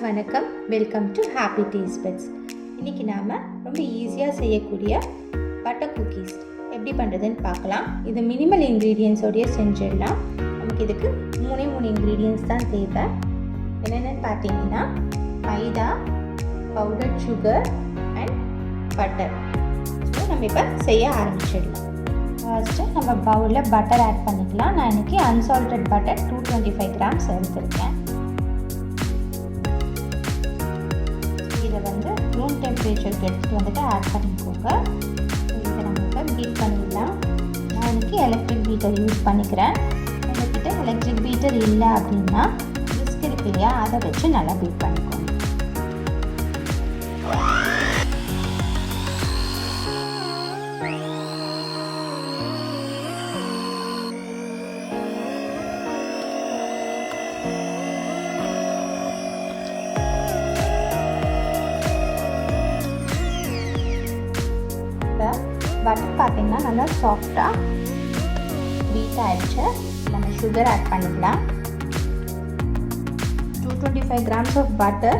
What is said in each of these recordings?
வணக்கம், welcome to happy taste buds. இன்றைக்கி நாம் ரொம்ப ஈஸியாக செய்யக்கூடிய பட்டர் குக்கீஸ் எப்படி பண்ணுறதுன்னு பார்க்கலாம். இது மினிமல் இன்க்ரீடியன்ஸோடையே செஞ்சிடலாம். நமக்கு இதுக்கு மூணு இன்க்ரீடியன்ஸ் தான் தேவை. என்னென்னு பார்த்தீங்கன்னா maida, powder sugar and butter. So நம்ம இப்போ செய்ய ஆரம்பிச்சிடலாம். ஃபர்ஸ்ட்டு நம்ம பவுலில் பட்டர் ஆட் பண்ணிக்கலாம். நான் இன்றைக்கி அன்சால்டட் பட்டர் 225 கிராம்ஸ் எடுத்துருக்கேன். இதை வந்து ரூம் டெம்பரேச்சருக்கு எடுத்துகிட்டு வந்துட்டு ஆட் பண்ணிக்கோங்க. இதை நம்ம பீட் பண்ணிடலாம். நான் இன்றைக்கி எலக்ட்ரிக் பீட்டர் யூஸ் பண்ணிக்கிறேன். எங்ககிட்ட எலக்ட்ரிக் பீட்டர் இல்லை அப்படின்னா விஸ்க் இருக்கு இல்லையா, அதை வச்சு நல்லா பீட் பண்ணிக்கோங்க. பட்டர் பார்த்திங்கன்னா நல்லா சாஃப்டாக பீட் ஆகிடுச்சு. நம்ம சுகர் ஆட் பண்ணிக்கலாம். 225 grams of butter,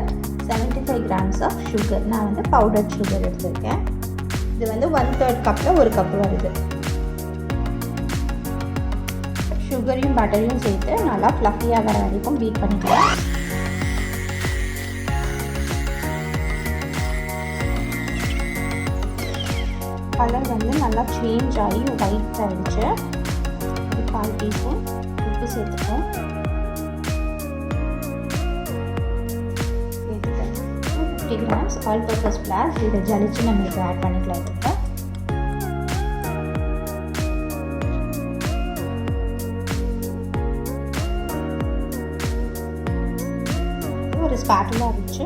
75 grams of sugar. நான் வந்து பவுடர் சுகர் எடுத்துருக்கேன். இது வந்து 1/3 கப்பில் 1 கப் வருது. சுகரையும் பட்டரையும் சேர்த்து நல்லா ஃப்ளஃபியாக வர வரைக்கும் பீட் பண்ணிக்கலாம். கலர் வந்து நல்லா சேஞ்ச் ஆகி ஒயிட் ஆகிடுச்சு. ஒரு 1/4 டீஸ்பூன் உப்பு சேர்த்துப்போம். 250 கிராம்ஸ் ஆல் பர்பஸ் ஃப்ளார். இதை ஜலிச்சு நம்ம இதை ஆட் பண்ணிக்கலாம். இதுக்கு ஒரு ஸ்பேட்டலா வச்சு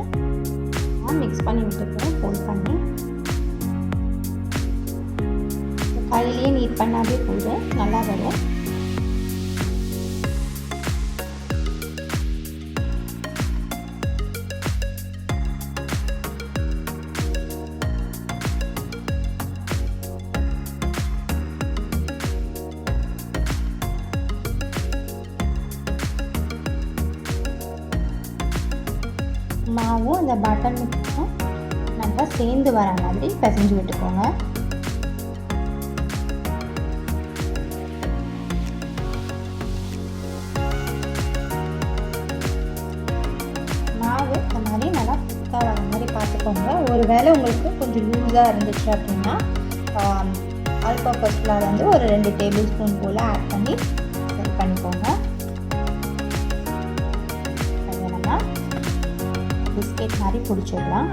மிக்ஸ் பண்ணி விட்டுப்போம். ஃபோல்ட் பண்ணி கையிலேயே நீட் பண்ணாவே போதும், நல்லா வரும். மாவும் இந்த பட்டர் மிக்ஸும் நல்லா சேர்ந்து வர மாதிரி பிசைஞ்சு விட்டுக்கோங்க. வர மாதிரி பார்த்துக்கோங்க. ஒரு வேளை உங்களுக்கு கொஞ்சம் லூஸாக இருந்துச்சு அப்படின்னா ஆல் பர்பஸ் ஃப்ளார் வந்து ஒரு 2 டேபிள் ஸ்பூன் போல் ஆட் பண்ணி செட் பண்ணிக்கோங்க. அதை நம்ம பிஸ்கெட் மாதிரி பிடிச்சிடலாம்.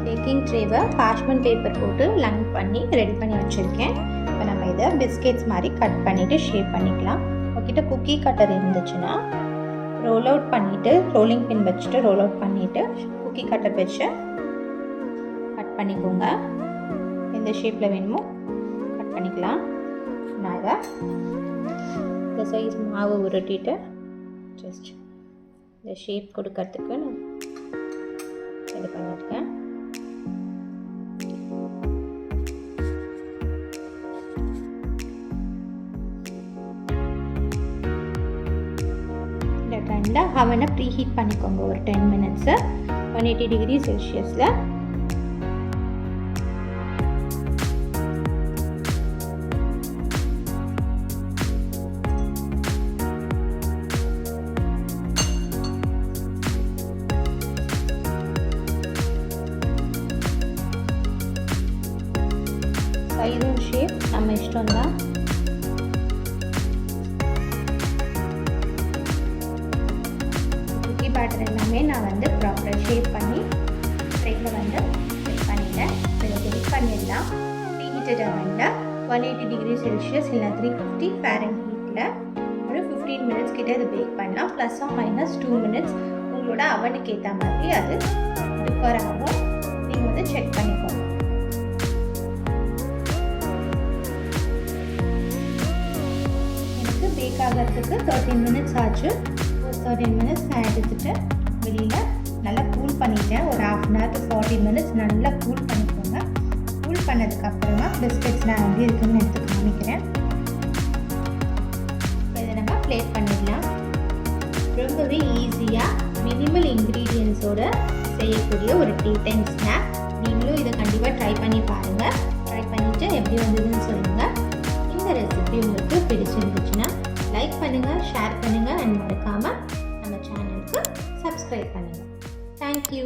பேக்கிங் ட்ரேவை பார்ச்மெண்ட் பேப்பர் போட்டு லைன் பண்ணி ரெடி பண்ணி வச்சுருக்கேன். இப்போ நம்ம இதை பிஸ்கெட்ஸ் மாதிரி கட் பண்ணிவிட்டு ஷேப் பண்ணிக்கலாம். உங்ககிட்ட குக்கி கட்டர் இருந்துச்சுன்னா ரோல் அவுட் பண்ணிவிட்டு ரோலிங் பின் வச்சுட்டு ரோல் அவுட் பண்ணிவிட்டு குக்கி கட்டர் வச்சு கட் பண்ணிக்கோங்க. எந்த ஷேப்பில் வேணுமோ கட் பண்ணிக்கலாம். நான் இதை இந்த சைஸ் மாவு உருட்டிட்டு ஜஸ்ட் இந்த ஷேப் கொடுக்கறதுக்கு நான் இது பண்ணியிருக்கேன். அவனை ப்ரீ ஹீட் பண்ணிக்கோங்க ஒரு 10 மினிட்ஸு 180 டிகிரி செல்சியஸில். சைடும் ஷேப் நம்ம இஷ்டம் தான். பேட்டர் எல்லாமே நான் வந்து ப்ராப்பராக ஷேப் பண்ணி ட்ரேயில் வந்து செட் பண்ணிட்டேன். இதை செட் பண்ணிடலாம். ப்ரீஹீட்டட் அவனில் 180 டிகிரி செல்சியஸ் இல்லை 350 ஃபாரன்ஹீட்டில் ஒரு 15 மினிட்ஸ் கிட்டே இது பேக் பண்ணலாம். ப்ளஸ் ஆர் மைனஸ் 2 மினிட்ஸ் உங்களோட அவனுக்கு ஏற்ற மாதிரி அது டிஃபர் ஆகும். நீங்கள் வந்து செக் பண்ணிக்கோங்க. எனக்கு பேக் ஆகிறதுக்கு 13 மினிட்ஸ் ஆச்சு. 13 மினிட்ஸ் நான் எடுத்துகிட்டு வெளியில் நல்லா கூல் பண்ணிட்டேன். ஒரு 1/2 hour to 40 மினிட்ஸ் நல்லா கூல் பண்ணிக்கோங்க. கூல் பண்ணதுக்கப்புறமா பிஸ்கெட்ஸ் நான் எப்படி இருக்குன்னு எடுத்து காமிக்கிறேன். இதை நம்ம பிளேட் பண்ணிடலாம். ரொம்பவே ஈஸியாக மினிமல் இன்க்ரீடியன்ஸ் பிஸ்கெட்ஸோடு செய்யக்கூடிய ஒரு டீ டைம் ஸ்நாக். நீங்களும் இதை கண்டிப்பாக ட்ரை பண்ணி பாருங்கள். ட்ரை பண்ணிவிட்டு எப்படி வந்ததுன்னு சொல்லுங்கள். இந்த ரெசிபி உங்களுக்கு பிடிச்சிருந்துச்சுன்னா லைக் பண்ணுங்கள், ஷேர் பண்ணுங்கள் அண்ட் மறக்காமல் நம்ம சேனலுக்கு சப்ஸ்கிரைப் பண்ணுங்கள். தேங்க்யூ.